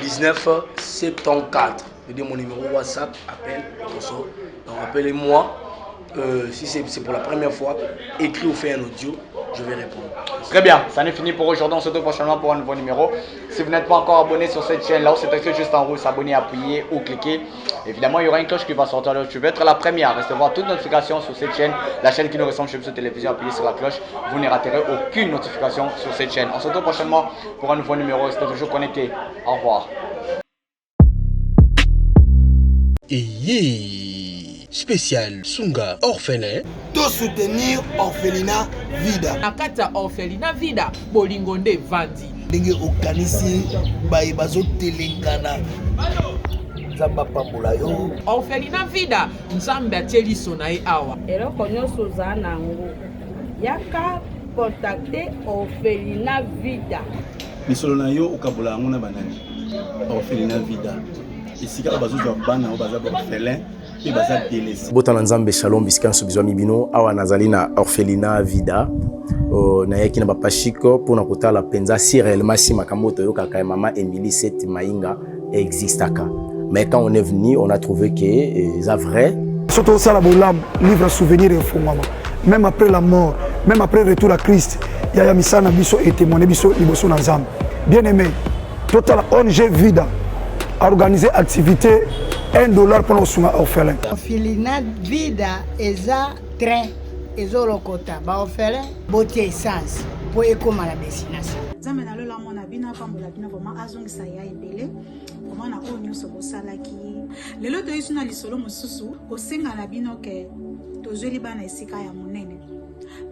1974. Je dis mon numéro WhatsApp, appel, donc appelez-moi. Si c'est pour la première fois, écrit ou fait un audio, je vais répondre. Très bien, ça n'est fini pour aujourd'hui. On se retrouve prochainement pour un nouveau numéro. Si vous n'êtes pas encore abonné sur cette chaîne là, c'est écrit juste en haut, s'abonner, appuyer ou cliquer. Évidemment, il y aura une cloche qui va sortir là. Tu veux être la première à recevoir toutes notifications sur cette chaîne, la chaîne qui nous ressemble chez Chebuseo Télévision. Appuyez sur la cloche, vous ne raterez aucune notification sur cette chaîne. On se retrouve prochainement pour un nouveau numéro. Restez toujours connectés. Au revoir. Spécial Sunga orphelin. De soutenir orphelinat Vida. Nakata orphelinat Vida. Bolingonde Vandi. Ndenge okanisi baye bazo telengana. Nzamba pambola yo. Orphelinat Vida. Nzamba tieli sonae awa. Eloko nyonso za nango. Yaka contacter orphelinat Vida. Misolo na yo okabola ngona banani. orphelinat vida esika bazozwa bana oyo baza baorphelin mpe baza délaissé. Botana nzambe shalom bisika nyonso bizwa mibino awa nazali na orphelinat vida nayaki na bapashiko mpona kotala mpenza si réellement si makambo toyokaka ya mama Emily Seti Mainga existaka, mais quand on est venu on a trouvé que c'est vrai. Surtout ça la bolam livre souvenir et fondement. Même après la mort, même après le retour à Christ, il y a misana biso et témoigner biso liboso na nzambe. Bien aimé, total ONG Vida a organisé activité $1 pour nos orphelins. Orphelinat Vida eza train ezolokota ba orphelin botie essence pour ekoma la destination. Nzambe na lola mona bino pambola bino vraiment azongisa ya ebele. Comment na o nyonso bosalaki. Lelo toyesu na lisolo mosusu kosenga na bino ke tozweli bana esika ya monene.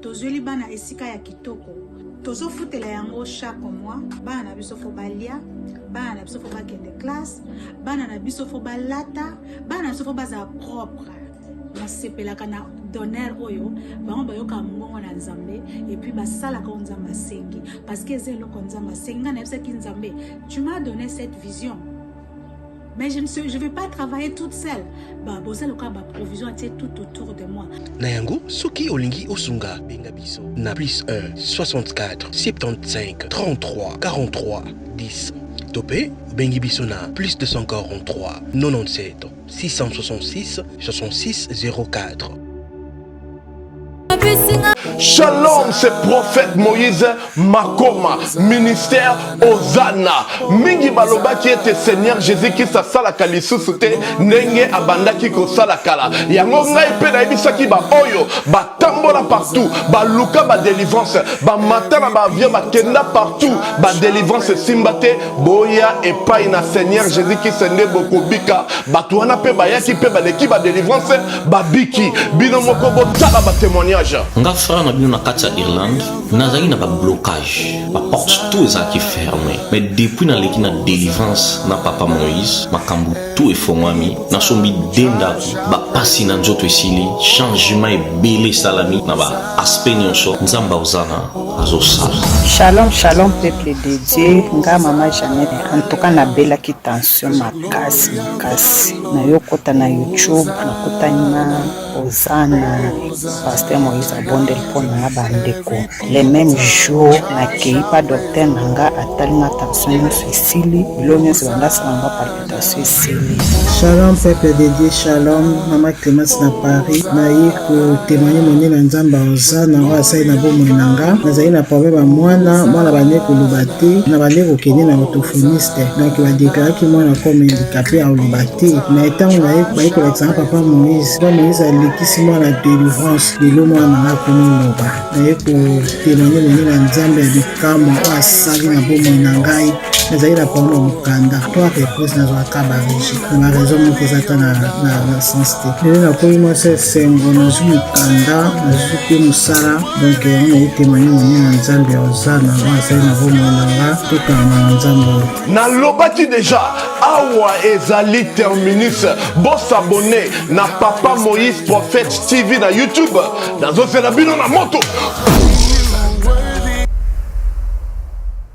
Tozweli bana esika ya kitoko. Tozofutela yango chaque mois bana na biso fo balia, bana na biso fo bakende classe, bana na biso fo balata, bana na biso fo baza propre. Nasepelaka na donner oyo bango bayoka mbongo na nzambe et puis basalaka nzambe asengi parce que c'est eloko nzambe asengi na yebisa ki nzambe tu m'as donné cette vision. Mais je ne vais pas travailler toute seule. Bah, bossa le cas, bah, provision tout autour de moi. Nayango, Soki Olingi Osunga, Bengabiso. Na plus 1 64 75 33 43 10. Topé, Bengibiso na plus 243 97 666 66 04. Shalom, c'est prophète Moïse Makoma, ministère Ozana. Mingi baloba qui était Seigneur Jésus qui sa sala kalisusu te nenge abanda ki ko sala kala. Yango ngai pe na ebisa ki ba oyo ba tambola partout, ba luka ba délivrance, ba matana ba via ba kenda partout, ba délivrance simbate boya et pas na Seigneur Jésus qui sende boko bika, ba tuana pe ba yaki pe ba leki ba délivrance, ba biki bino moko bo tala ba témoignage. Nga frère na bino na kati ya Irlande nazali na ba blocage ba porte tout ezalaki fermé, mais depuis na leki na délivrance na papa Moïse makambu tout efongwami nasombi dendaki ba pasi na nzoto esili changement ebele salami na ba aspect nyonso nzamba ozana azosala. Shalom shalom peuple de Dieu, nga mama Jeannette en tout cas na belaki tension makasi na yokota na YouTube na kotani na Ozana pasteur Moïse abondel pona bandeko les mêmes jours na keipa docteur nanga atali na tension esili bilonyo zibanda salanga palpitation esili. Shalom peuple de Dieu, shalom mama Clémence na Paris na yiko témoigner moni na nzamba Ozana wa sai na bomo nanga nazali na problème ya mwana bane koloba te na bane kokende na orthophoniste donc badéclaraki mwana comme handicapé ya koloba te na etango na ye bayekolakisa na papa Moïse alekisi mwana délivrance lelo mwana nanga komoloba na ye kotémoigne moni na nzambe ya bikamwa oyo asali na bomoi na ngai nazali na problème ya mokanda to areprese nazwaka barégi na baraison moko eza ta na sens te lelo nakomi mwasi esengo nazwi mokanda nazwi mpe mosala donc yango naye témoigne moni na nzambe ya Ozana oyo asali na bomoi na nga tokanga na nzambe oyo nalobaki deja awa ezali terminus bosabone na papa Moïse Prophète TV na YouTube nazozela bino na moto.